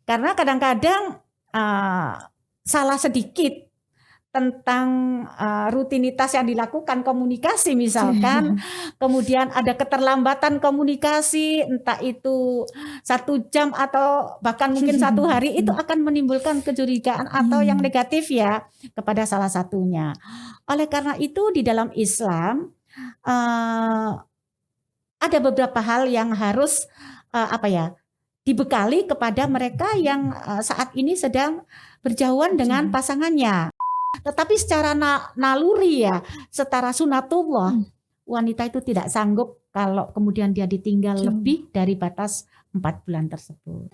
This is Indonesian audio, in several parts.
Karena kadang-kadang salah sedikit tentang rutinitas yang dilakukan komunikasi misalkan, kemudian ada keterlambatan komunikasi, entah itu 1 jam atau bahkan mungkin 1 hari, itu akan menimbulkan kecurigaan atau yang negatif ya kepada salah satunya. Oleh karena itu di dalam Islam ada beberapa hal yang harus dibekali kepada mereka yang saat ini sedang berjauhan dengan pasangannya. Tetapi secara naluri ya, secara sunatullah, wanita itu tidak sanggup kalau kemudian dia ditinggal lebih dari batas 4 bulan tersebut.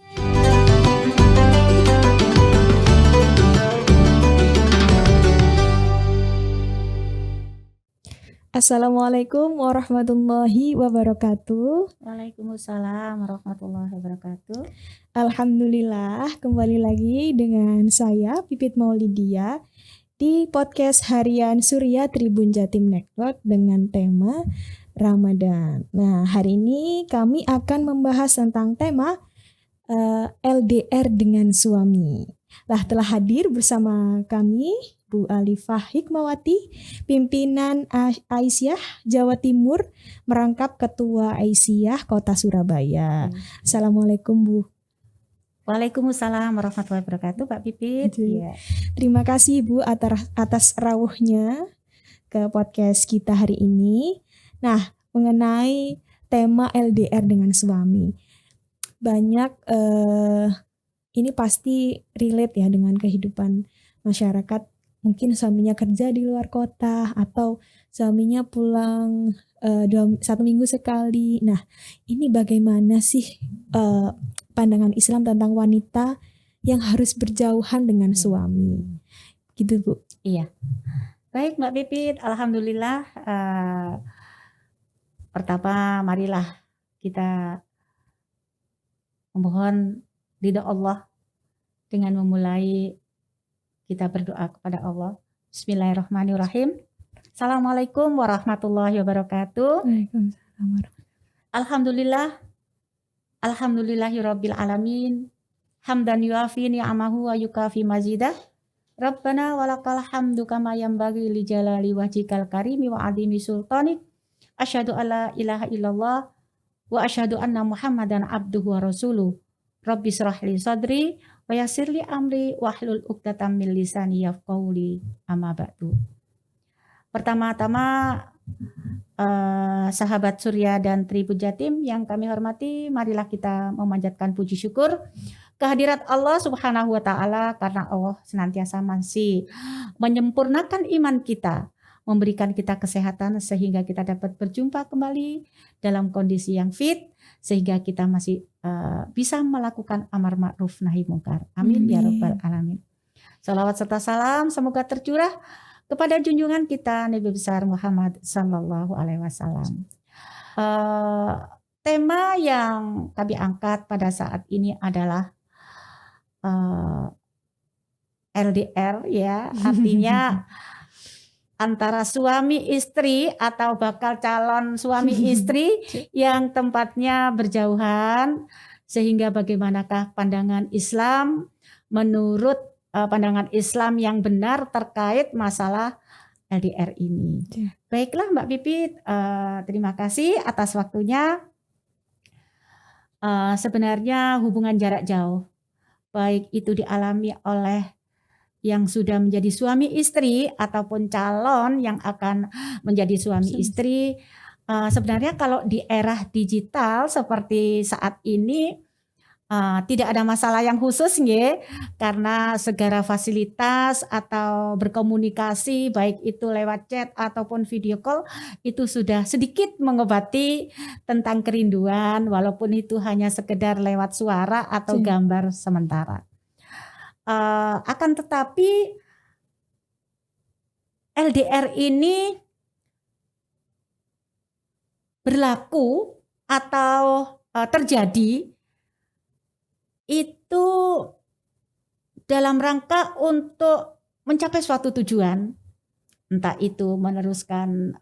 Assalamualaikum warahmatullahi wabarakatuh. Waalaikumsalam warahmatullahi wabarakatuh. Alhamdulillah, kembali lagi dengan saya Pipit Maulidia di podcast harian Surya Tribun Jatim Network dengan tema Ramadan. Nah, hari ini kami akan membahas tentang tema LDR dengan suami. Telah hadir bersama kami Bu Alifah Hikmawati, pimpinan Aisyah Jawa Timur, merangkap Ketua Aisyah Kota Surabaya. Assalamualaikum Bu. Waalaikumsalam warahmatullahi wabarakatuh, Pak Pipit. Ya. Terima kasih Bu atas rawuhnya ke podcast kita hari ini. Nah, mengenai tema LDR dengan suami, banyak ini pasti relate ya dengan kehidupan masyarakat. Mungkin suaminya kerja di luar kota atau suaminya pulang 1 minggu sekali. Nah, ini bagaimana sih pandangan Islam tentang wanita yang harus berjauhan dengan suami? Gitu Bu. Iya. Baik Mbak Pipit, alhamdulillah. Pertama marilah kita memohon ridha Allah dengan memulai kita berdoa kepada Allah. Bismillahirrahmanirrahim. Assalamualaikum warahmatullahi wabarakatuh. Waalaikumsalam. Alhamdulillah. Alhamdulillahirabbil alamin. Hamdan yuafi ni'amahu wa yukafi mazidah. Rabbana walakal hamdu kama yanbaghi li jalali wajhikal karimi wa azimi sultanik. Asyhadu alla ilaha illallah wa asyhadu anna Muhammadan abduhu wa rasuluh. Rabbi shrah li sadri wa yassir li amri wahlul 'uqdatam min lisani yafqahu li amma ba'du. Pertama-tama sahabat Surya dan Tribun Jatim yang kami hormati, marilah kita memanjatkan puji syukur kehadirat Allah Subhanahu wa taala karena Allah senantiasa masih menyempurnakan iman kita, memberikan kita kesehatan sehingga kita dapat berjumpa kembali dalam kondisi yang fit sehingga kita masih bisa melakukan amar ma'ruf nahi mungkar. Amin ya rabbal alamin. Salawat serta salam semoga tercurah kepada junjungan kita Nabi besar Muhammad sallallahu alaihi wasallam. Tema yang kami angkat pada saat ini adalah LDR ya, artinya antara suami istri atau bakal calon suami istri yang tempatnya berjauhan, sehingga bagaimanakah pandangan Islam menurut pandangan Islam yang benar terkait masalah LDR ini. Baiklah Mbak Pipit, terima kasih atas waktunya. Sebenarnya hubungan jarak jauh, baik itu dialami oleh yang sudah menjadi suami istri ataupun calon yang akan menjadi suami istri, sebenarnya kalau di era digital seperti saat ini tidak ada masalah yang khusus nggih, karena segala fasilitas atau berkomunikasi baik itu lewat chat ataupun video call itu sudah sedikit mengobati tentang kerinduan walaupun itu hanya sekedar lewat suara atau gambar sementara. Akan tetapi LDR ini berlaku atau terjadi itu dalam rangka untuk mencapai suatu tujuan, entah itu meneruskan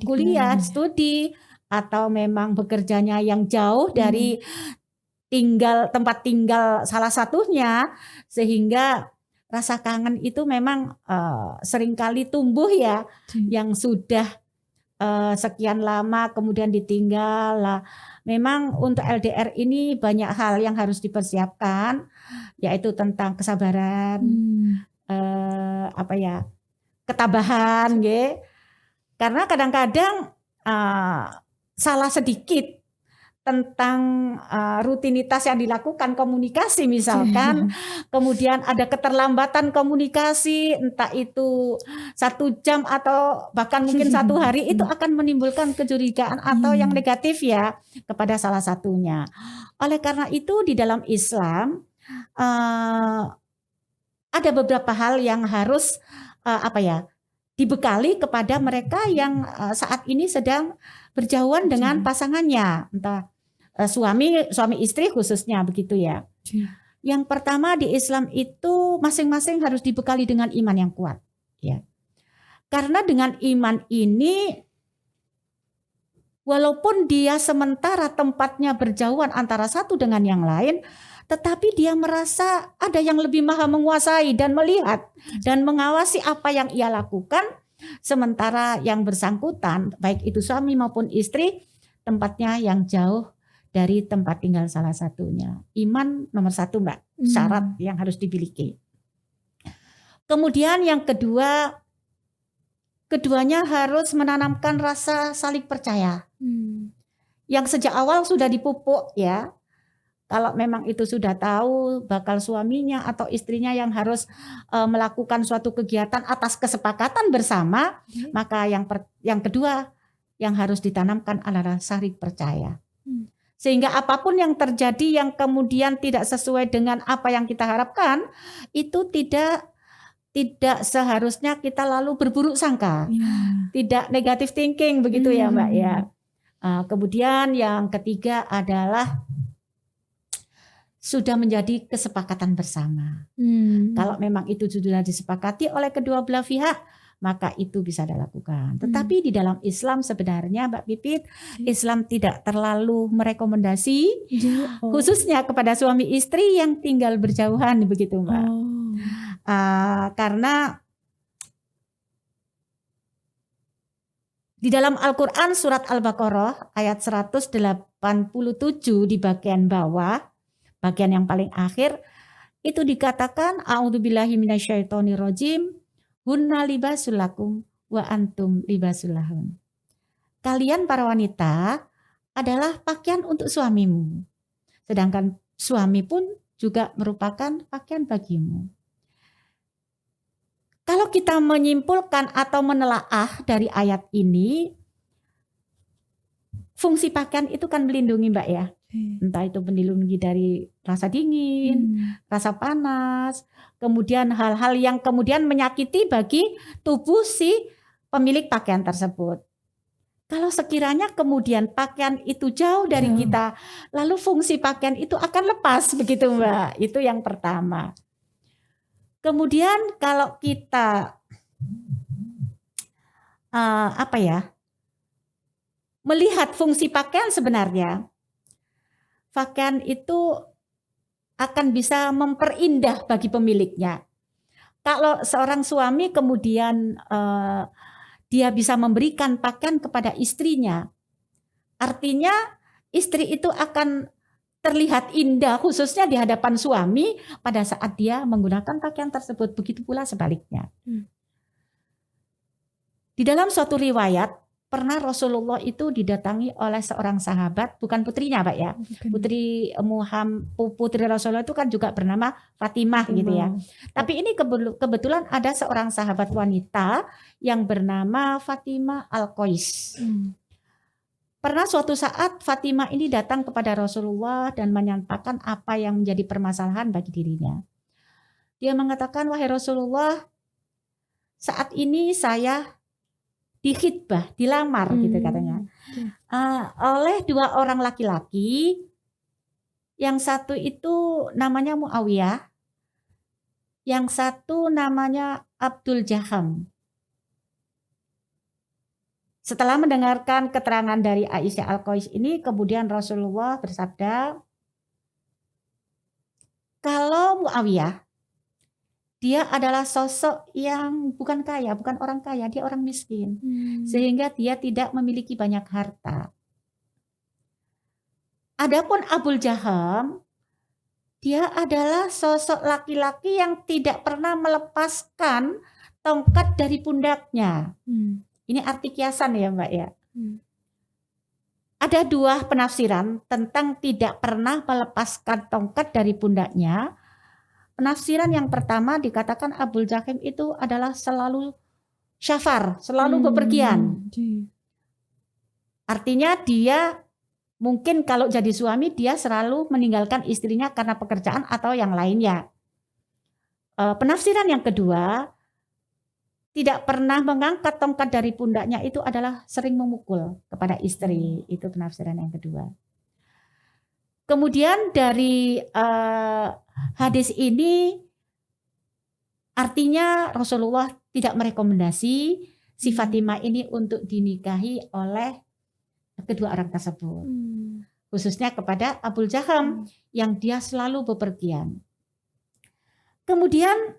kuliah, studi, atau memang bekerjanya yang jauh dari tempat tinggal salah satunya, sehingga rasa kangen itu memang seringkali tumbuh ya, yang sudah sekian lama kemudian ditinggal lah. Memang untuk LDR ini banyak hal yang harus dipersiapkan, yaitu tentang kesabaran, ketabahan, karena kadang-kadang salah sedikit tentang rutinitas yang dilakukan komunikasi misalkan, kemudian ada keterlambatan komunikasi, entah itu 1 jam atau bahkan mungkin 1 hari, itu akan menimbulkan kecurigaan atau yang negatif ya kepada salah satunya. Oleh karena itu di dalam Islam ada beberapa hal yang harus dibekali kepada mereka yang saat ini sedang berjauhan dengan pasangannya, entah suami istri khususnya begitu ya. Yang pertama di Islam itu masing-masing harus dibekali dengan iman yang kuat ya. Karena dengan iman ini walaupun dia sementara tempatnya berjauhan antara satu dengan yang lain, tetapi dia merasa ada yang lebih maha menguasai dan melihat dan mengawasi apa yang ia lakukan, sementara yang bersangkutan baik itu suami maupun istri tempatnya yang jauh dari tempat tinggal salah satunya. Iman nomor 1 Mbak, syarat yang harus dimiliki. Kemudian yang kedua, keduanya harus menanamkan rasa saling percaya. Yang sejak awal sudah dipupuk ya. Kalau memang itu sudah tahu bakal suaminya atau istrinya yang harus melakukan suatu kegiatan atas kesepakatan bersama, maka yang kedua yang harus ditanamkan adalah saling percaya. Sehingga apapun yang terjadi yang kemudian tidak sesuai dengan apa yang kita harapkan, itu tidak seharusnya kita lalu berburuk sangka. Tidak negative thinking begitu ya Mbak ya. Kemudian yang ketiga adalah sudah menjadi kesepakatan bersama. Kalau memang itu sudah disepakati oleh kedua belah pihak, maka itu bisa dilakukan. Tetapi di dalam Islam sebenarnya Mbak Pipit, Islam tidak terlalu merekomendasi khususnya kepada suami istri yang tinggal berjauhan begitu Mbak. Karena di dalam Al-Quran surat Al-Baqarah ayat 187 di bagian bawah, bagian yang paling akhir, itu dikatakan a'udzubillahi minasyaitonirrajim, hunna libasul lakum wa antum libasul lahun. Kalian para wanita adalah pakaian untuk suamimu, sedangkan suami pun juga merupakan pakaian bagimu. Kalau kita menyimpulkan atau menelaah dari ayat ini, fungsi pakaian itu kan melindungi Mbak ya. Entah itu melindungi dari rasa dingin, rasa panas, kemudian hal-hal yang kemudian menyakiti bagi tubuh si pemilik pakaian tersebut. Kalau sekiranya kemudian pakaian itu jauh dari kita, lalu fungsi pakaian itu akan lepas begitu Mbak. Itu yang pertama. Kemudian kalau kita melihat fungsi pakaian sebenarnya, pakaian itu akan bisa memperindah bagi pemiliknya. Kalau seorang suami kemudian dia bisa memberikan pakaian kepada istrinya, artinya istri itu akan terlihat indah khususnya di hadapan suami pada saat dia menggunakan pakaian tersebut. Begitu pula sebaliknya. Di dalam suatu riwayat, pernah Rasulullah itu didatangi oleh seorang sahabat, bukan putrinya Pak ya. Putri Rasulullah itu kan juga bernama Fatimah gitu ya. Tapi ini kebetulan ada seorang sahabat wanita yang bernama Fatimah Al-Qais. Pernah suatu saat Fatimah ini datang kepada Rasulullah dan menyampaikan apa yang menjadi permasalahan bagi dirinya. Dia mengatakan, wahai Rasulullah, saat ini saya dikhitbah, dilamar gitu katanya, oleh 2 orang laki-laki. Yang satu itu namanya Muawiyah, yang satu namanya Abdul Jaham. Setelah mendengarkan keterangan dari Aisyah Al-Qais ini, kemudian Rasulullah bersabda, Kalau Muawiyah, dia adalah sosok yang bukan kaya, bukan orang kaya, dia orang miskin. Sehingga dia tidak memiliki banyak harta. Adapun Abu Jaham, dia adalah sosok laki-laki yang tidak pernah melepaskan tongkat dari pundaknya. Ini arti kiasan ya Mbak ya. Ada dua penafsiran tentang tidak pernah melepaskan tongkat dari pundaknya. Penafsiran yang pertama dikatakan Abu Jaham itu adalah selalu syafar, selalu bepergian. Artinya dia mungkin kalau jadi suami dia selalu meninggalkan istrinya karena pekerjaan atau yang lainnya. Penafsiran yang kedua, tidak pernah mengangkat tongkat dari pundaknya itu adalah sering memukul kepada istri. Itu penafsiran yang kedua. Kemudian dari hadis ini artinya Rasulullah tidak merekomendasi si Fatimah ini untuk dinikahi oleh kedua orang tersebut. Khususnya kepada Abu Jaham yang dia selalu bepergian. Kemudian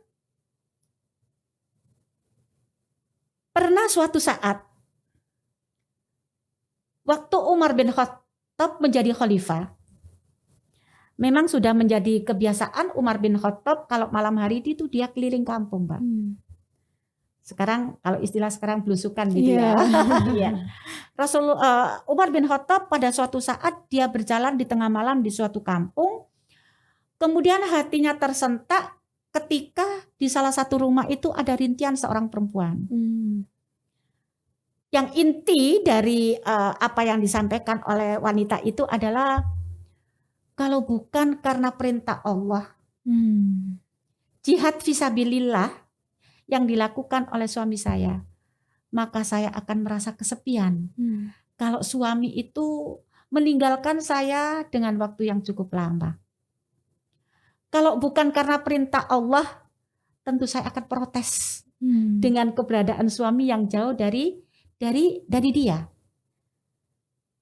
pernah suatu saat waktu Umar bin Khattab menjadi khalifah, memang sudah menjadi kebiasaan Umar bin Khattab kalau malam hari itu dia keliling kampung, Pak. Sekarang kalau istilah sekarang belusukan gitu ya. Umar bin Khattab pada suatu saat dia berjalan di tengah malam di suatu kampung. Kemudian hatinya tersentak ketika di salah satu rumah itu ada rintihan seorang perempuan. Yang inti dari apa yang disampaikan oleh wanita itu adalah kalau bukan karena perintah Allah, jihad fisabilillah yang dilakukan oleh suami saya, maka saya akan merasa kesepian. Kalau suami itu meninggalkan saya dengan waktu yang cukup lama. Kalau bukan karena perintah Allah, tentu saya akan protes dengan keberadaan suami yang jauh dari dia.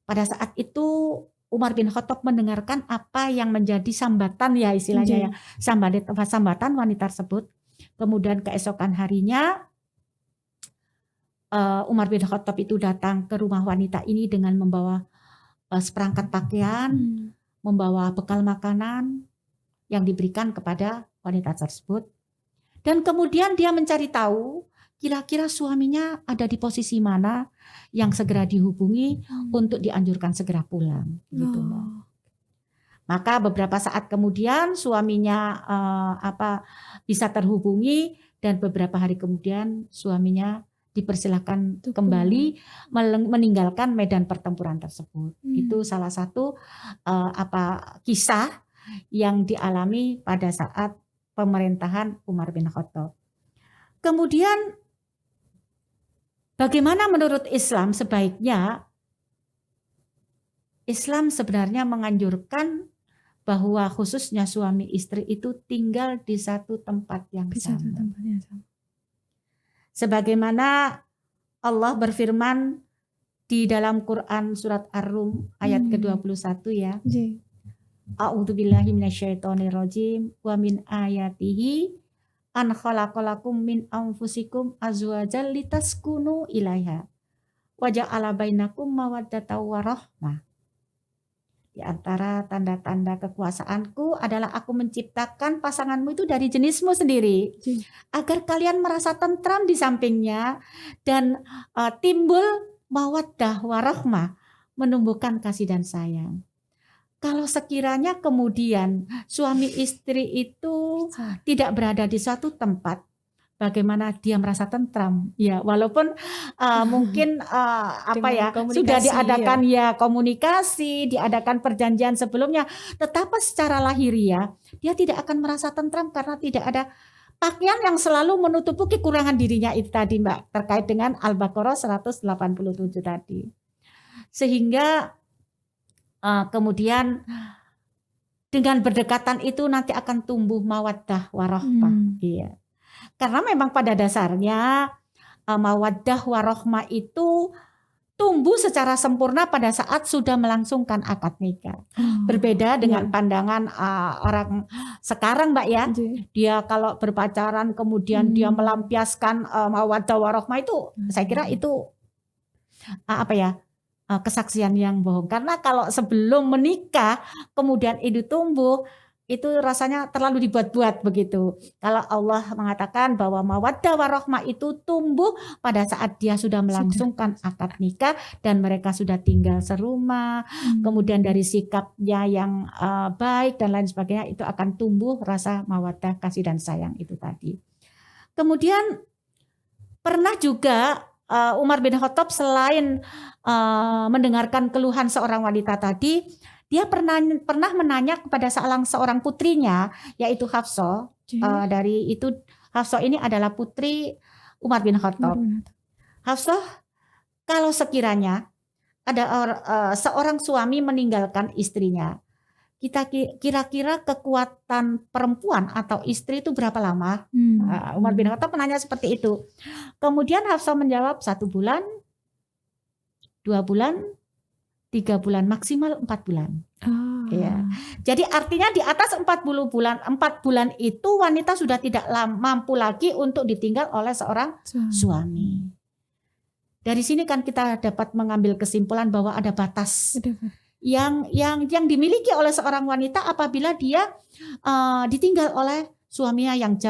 Pada saat itu Umar bin Khattab mendengarkan apa yang menjadi sambatan ya istilahnya ya, sambatan wanita tersebut. Kemudian keesokan harinya Umar bin Khattab itu datang ke rumah wanita ini dengan membawa seperangkat pakaian, membawa bekal makanan yang diberikan kepada wanita tersebut. Dan kemudian dia mencari tahu kira-kira suaminya ada di posisi mana yang segera dihubungi untuk dianjurkan segera pulang, gitu Mbak. Maka beberapa saat kemudian suaminya bisa terhubungi dan beberapa hari kemudian suaminya dipersilakan kembali meninggalkan medan pertempuran tersebut. Itu salah satu kisah yang dialami pada saat pemerintahan Umar bin Khattab. Kemudian bagaimana menurut Islam sebaiknya? Islam sebenarnya menganjurkan bahwa khususnya suami istri itu tinggal di satu tempat yang sama. Sebagaimana Allah berfirman di dalam Quran surat Ar-Rum ayat ke-21 ya. A'udzubillahi minasyaitonirrajim wa min ayatihi an khalaqalakum min anfusikum azwajal litaskunu ilaiha wa ja'ala bainakum mawaddatan wa rahmah. Di antara tanda-tanda kekuasaanku adalah aku menciptakan pasanganmu itu dari jenismu sendiri agar kalian merasa tentram di sampingnya dan timbul mawaddah warahmah, menumbuhkan kasih dan sayang. Kalau sekiranya kemudian suami istri itu tidak berada di suatu tempat, bagaimana dia merasa tentram? Ya, walaupun mungkin sudah diadakan komunikasi, diadakan perjanjian sebelumnya, tetapi secara lahiriah dia tidak akan merasa tentram karena tidak ada pakaian yang selalu menutupi kekurangan dirinya itu tadi, Mbak, terkait dengan Al-Baqarah 187 tadi. Sehingga kemudian dengan berdekatan itu nanti akan tumbuh mawaddah warahmah. Iya. Karena memang pada dasarnya mawaddah warahmah itu tumbuh secara sempurna pada saat sudah melangsungkan akad nikah. Berbeda dengan pandangan orang sekarang, Mbak ya. Dia kalau berpacaran kemudian dia melampiaskan mawaddah warahmah, itu saya kira itu kesaksian yang bohong. Karena kalau sebelum menikah kemudian itu tumbuh, itu rasanya terlalu dibuat-buat begitu. Kalau Allah mengatakan bahwa mawaddah warahmah itu tumbuh pada saat dia sudah melangsungkan akad nikah dan mereka sudah tinggal serumah, kemudian dari sikapnya yang baik dan lain sebagainya, itu akan tumbuh rasa mawaddah, kasih dan sayang itu tadi. Kemudian pernah juga Umar bin Khattab selain mendengarkan keluhan seorang wanita tadi, dia pernah menanya kepada seorang putrinya, yaitu Hafsah. Dari itu Hafsah ini adalah putri Umar bin Khattab. Hafsah, kalau sekiranya ada seorang suami meninggalkan istrinya, kira-kira kekuatan perempuan atau istri itu berapa lama? Umar bin Khattab menanya seperti itu. Kemudian Hafsah menjawab 1 bulan, 2 bulan, 3 bulan, maksimal 4 bulan. Ya. Jadi artinya di atas 4 bulan itu wanita sudah tidak mampu lagi untuk ditinggal oleh seorang suami. Dari sini kan kita dapat mengambil kesimpulan bahwa ada batas yang dimiliki oleh seorang wanita apabila dia ditinggal oleh suaminya yang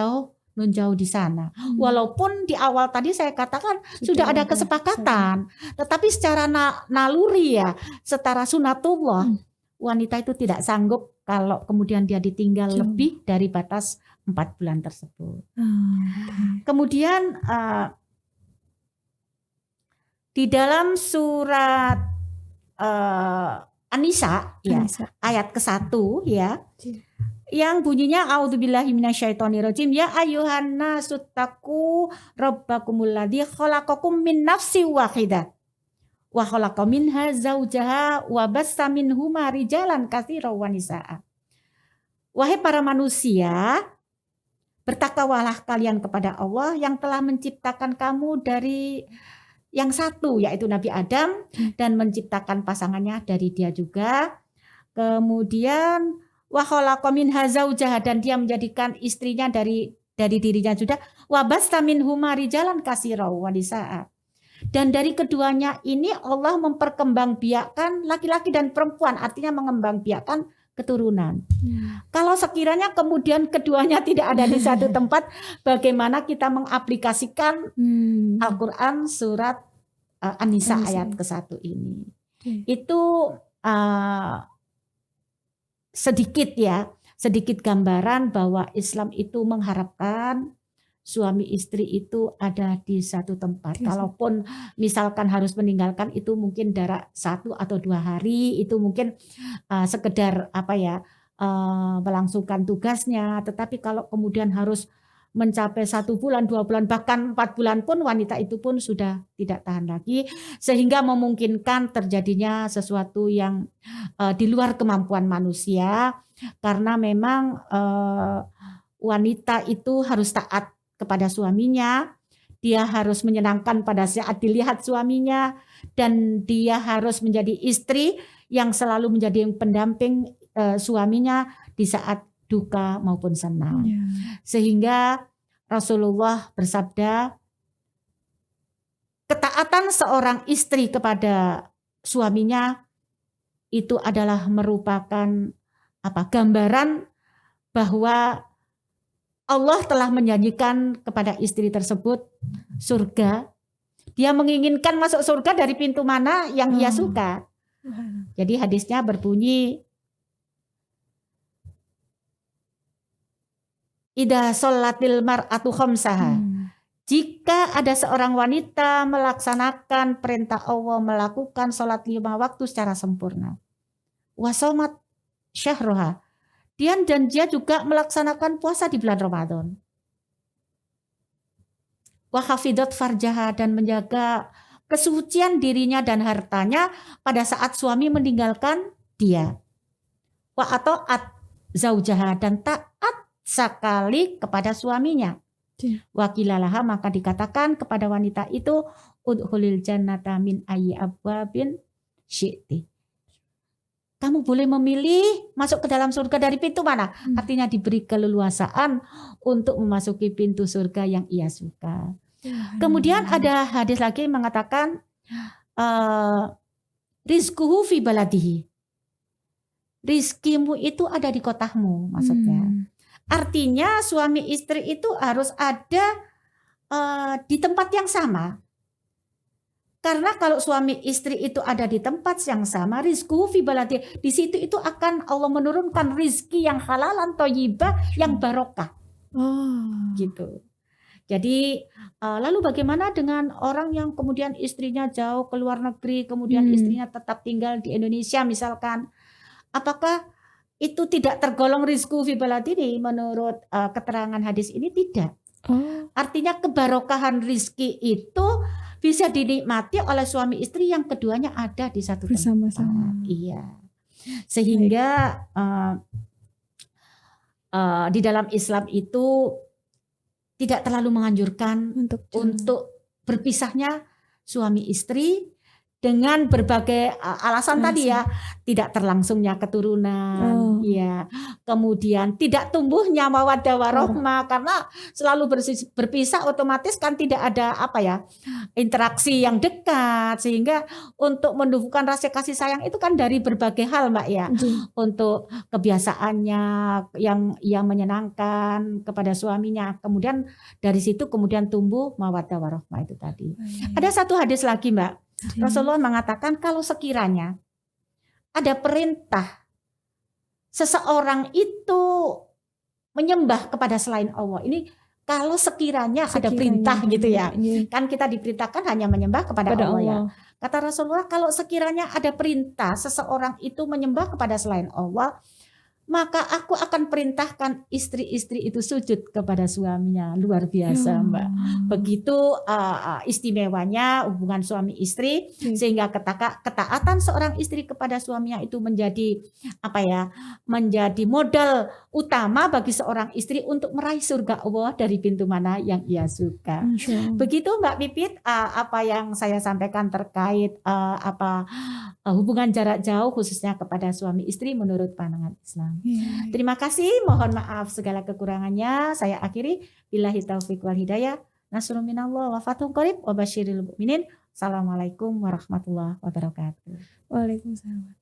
nun jauh di sana. Walaupun di awal tadi saya katakan sudah ada kesepakatan, tetapi secara naluri ya, secara sunatullah, wanita itu tidak sanggup kalau kemudian dia ditinggal lebih dari batas 4 bulan tersebut. Kemudian di dalam surat An-Nisa ya, ayat ke-1 ya, yang bunyinya a'udzubillahi minasyaitonirrajim, ya ayyuhan nasu taqu rabbakumul ladzi khalaqakum min nafsin wahidah wa khalaqa minha zaujaha wa bassa minhuma rijalan katsiran wa nisaa. Wahai para manusia, bertakwalah kalian kepada Allah yang telah menciptakan kamu dari yang satu, yaitu Nabi Adam, dan menciptakan pasangannya dari dia juga. Kemudian wa khalaqa minha zaujaha, dan dia menjadikan istrinya dari dirinya juga. Wa basta minhuma rijalan katsiran wa nisaa. Dan dari keduanya ini Allah memperkembangbiakkan laki-laki dan perempuan, artinya mengembangbiakkan keturunan. Kalau sekiranya kemudian keduanya tidak ada di satu tempat, bagaimana kita mengaplikasikan Al-Quran surat An-Nisa ayat ke-1 ini? Itu sedikit gambaran bahwa Islam itu mengharapkan suami istri itu ada di satu tempat. Kalaupun misalkan harus meninggalkan, itu mungkin jarak 1 atau 2 hari, itu mungkin sekedar melangsungkan tugasnya. Tetapi kalau kemudian harus mencapai 1 bulan, 2 bulan, bahkan 4 bulan pun, wanita itu pun sudah tidak tahan lagi, sehingga memungkinkan terjadinya sesuatu yang di luar kemampuan manusia, karena memang wanita itu harus taat kepada suaminya, dia harus menyenangkan pada saat dilihat suaminya, dan dia harus menjadi istri yang selalu menjadi pendamping suaminya di saat duka maupun senang. Sehingga Rasulullah bersabda, ketaatan seorang istri kepada suaminya itu adalah merupakan gambaran bahwa Allah telah menjanjikan kepada istri tersebut surga. Dia menginginkan masuk surga dari pintu mana yang ia suka. Jadi hadisnya berbunyi, idza sholatil mar'atu khamsaha. Jika ada seorang wanita melaksanakan perintah Allah, melakukan sholat 5 waktu secara sempurna, wa shamat syahroha, dan dia juga melaksanakan puasa di bulan Ramadan, wa hafidhat farjaha, dan menjaga kesucian dirinya dan hartanya pada saat suami meninggalkan dia, wa ata'at zaujaha, dan taat sekali kepada suaminya, Wakilalaha, maka dikatakan kepada wanita itu, udkhulil jannata min ayyi abwabin syi'ti. Kamu boleh memilih masuk ke dalam surga dari pintu mana? Artinya diberi keleluasaan untuk memasuki pintu surga yang ia suka. Kemudian ada hadis lagi yang mengatakan rizquhu fi baladihi. Rizkimu itu ada di kotamu, maksudnya. Artinya suami istri itu harus ada di tempat yang sama. Karena kalau suami istri itu ada di tempat yang sama, rizquhu fi baladihi, di situ itu akan Allah menurunkan rizki yang halalan thayyibah, yang barokah. Gitu. Jadi lalu bagaimana dengan orang yang kemudian istrinya jauh ke luar negeri, kemudian istrinya tetap tinggal di Indonesia misalkan, apakah itu tidak tergolong rizquhu fi baladihi menurut keterangan hadis ini? Tidak. Artinya kebarokahan rizki itu bisa dinikmati oleh suami istri yang keduanya ada di satu tempat. Iya. Sehingga di dalam Islam itu tidak terlalu menganjurkan untuk berpisahnya suami istri dengan berbagai alasan tadi ya, tidak terlangsungnya keturunan, ya, kemudian tidak tumbuhnya mawaddah warahmah, karena selalu berpisah otomatis kan tidak ada interaksi yang dekat, sehingga untuk menumbuhkan rasa kasih sayang itu kan dari berbagai hal Mbak ya, untuk kebiasaannya yang menyenangkan kepada suaminya, kemudian dari situ kemudian tumbuh mawaddah warahmah itu tadi. Ada satu hadis lagi Mbak. Rasulullah mengatakan kalau sekiranya ada perintah seseorang itu menyembah kepada selain Allah. Ini kalau sekiranya ada perintah gitu ya. Kan kita diperintahkan hanya menyembah kepada Allah ya. Kata Rasulullah, kalau sekiranya ada perintah seseorang itu menyembah kepada selain Allah, maka aku akan perintahkan istri-istri itu sujud kepada suaminya. Luar biasa Mbak. Begitu istimewanya hubungan suami istri, sehingga ketaatan seorang istri kepada suaminya itu menjadi menjadi modal utama bagi seorang istri untuk meraih surga Allah dari pintu mana yang ia suka. Begitu Mbak Pipit apa yang saya sampaikan terkait hubungan jarak jauh khususnya kepada suami istri menurut pandangan Islam. Terima kasih, mohon maaf segala kekurangannya. Saya akhiri, billahi taufiq wal hidayah. Nasrun minallah wa fathun qarib wa basyiril mu'minin. Assalamualaikum warahmatullahi wabarakatuh. Waalaikumsalam.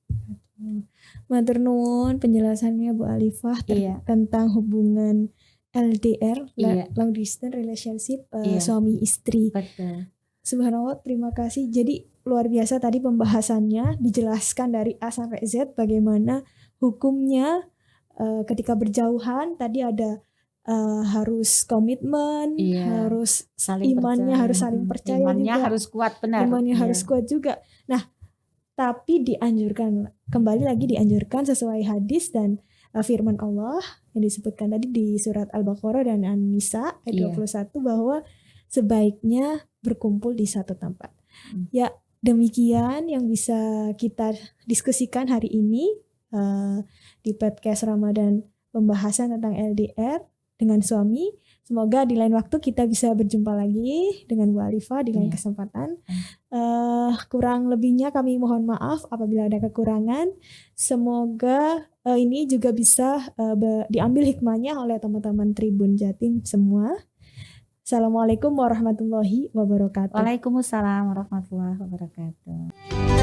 Matur nuwun penjelasannya Bu Alifah tentang hubungan LDR, long distance relationship, suami istri. Betul. Subhanallah, terima kasih. Jadi luar biasa tadi pembahasannya, dijelaskan dari A sampai Z bagaimana hukumnya ketika berjauhan. Tadi ada harus komitmen, harus imannya harus saling percaya, imannya juga harus kuat, benar. Imannya harus kuat juga. Nah, tapi dianjurkan, kembali lagi dianjurkan sesuai hadis dan firman Allah yang disebutkan tadi di surat Al-Baqarah dan An-Nisa ayat 21 bahwa sebaiknya berkumpul di satu tempat. Ya, demikian yang bisa kita diskusikan hari ini di podcast Ramadan, pembahasan tentang LDR dengan suami. Semoga di lain waktu kita bisa berjumpa lagi dengan Bu Alifah di lain kesempatan. Kurang lebihnya kami mohon maaf apabila ada kekurangan. Semoga ini juga bisa diambil hikmahnya oleh teman-teman Tribun Jatim semua. Assalamualaikum warahmatullahi wabarakatuh. Waalaikumsalam warahmatullahi wabarakatuh.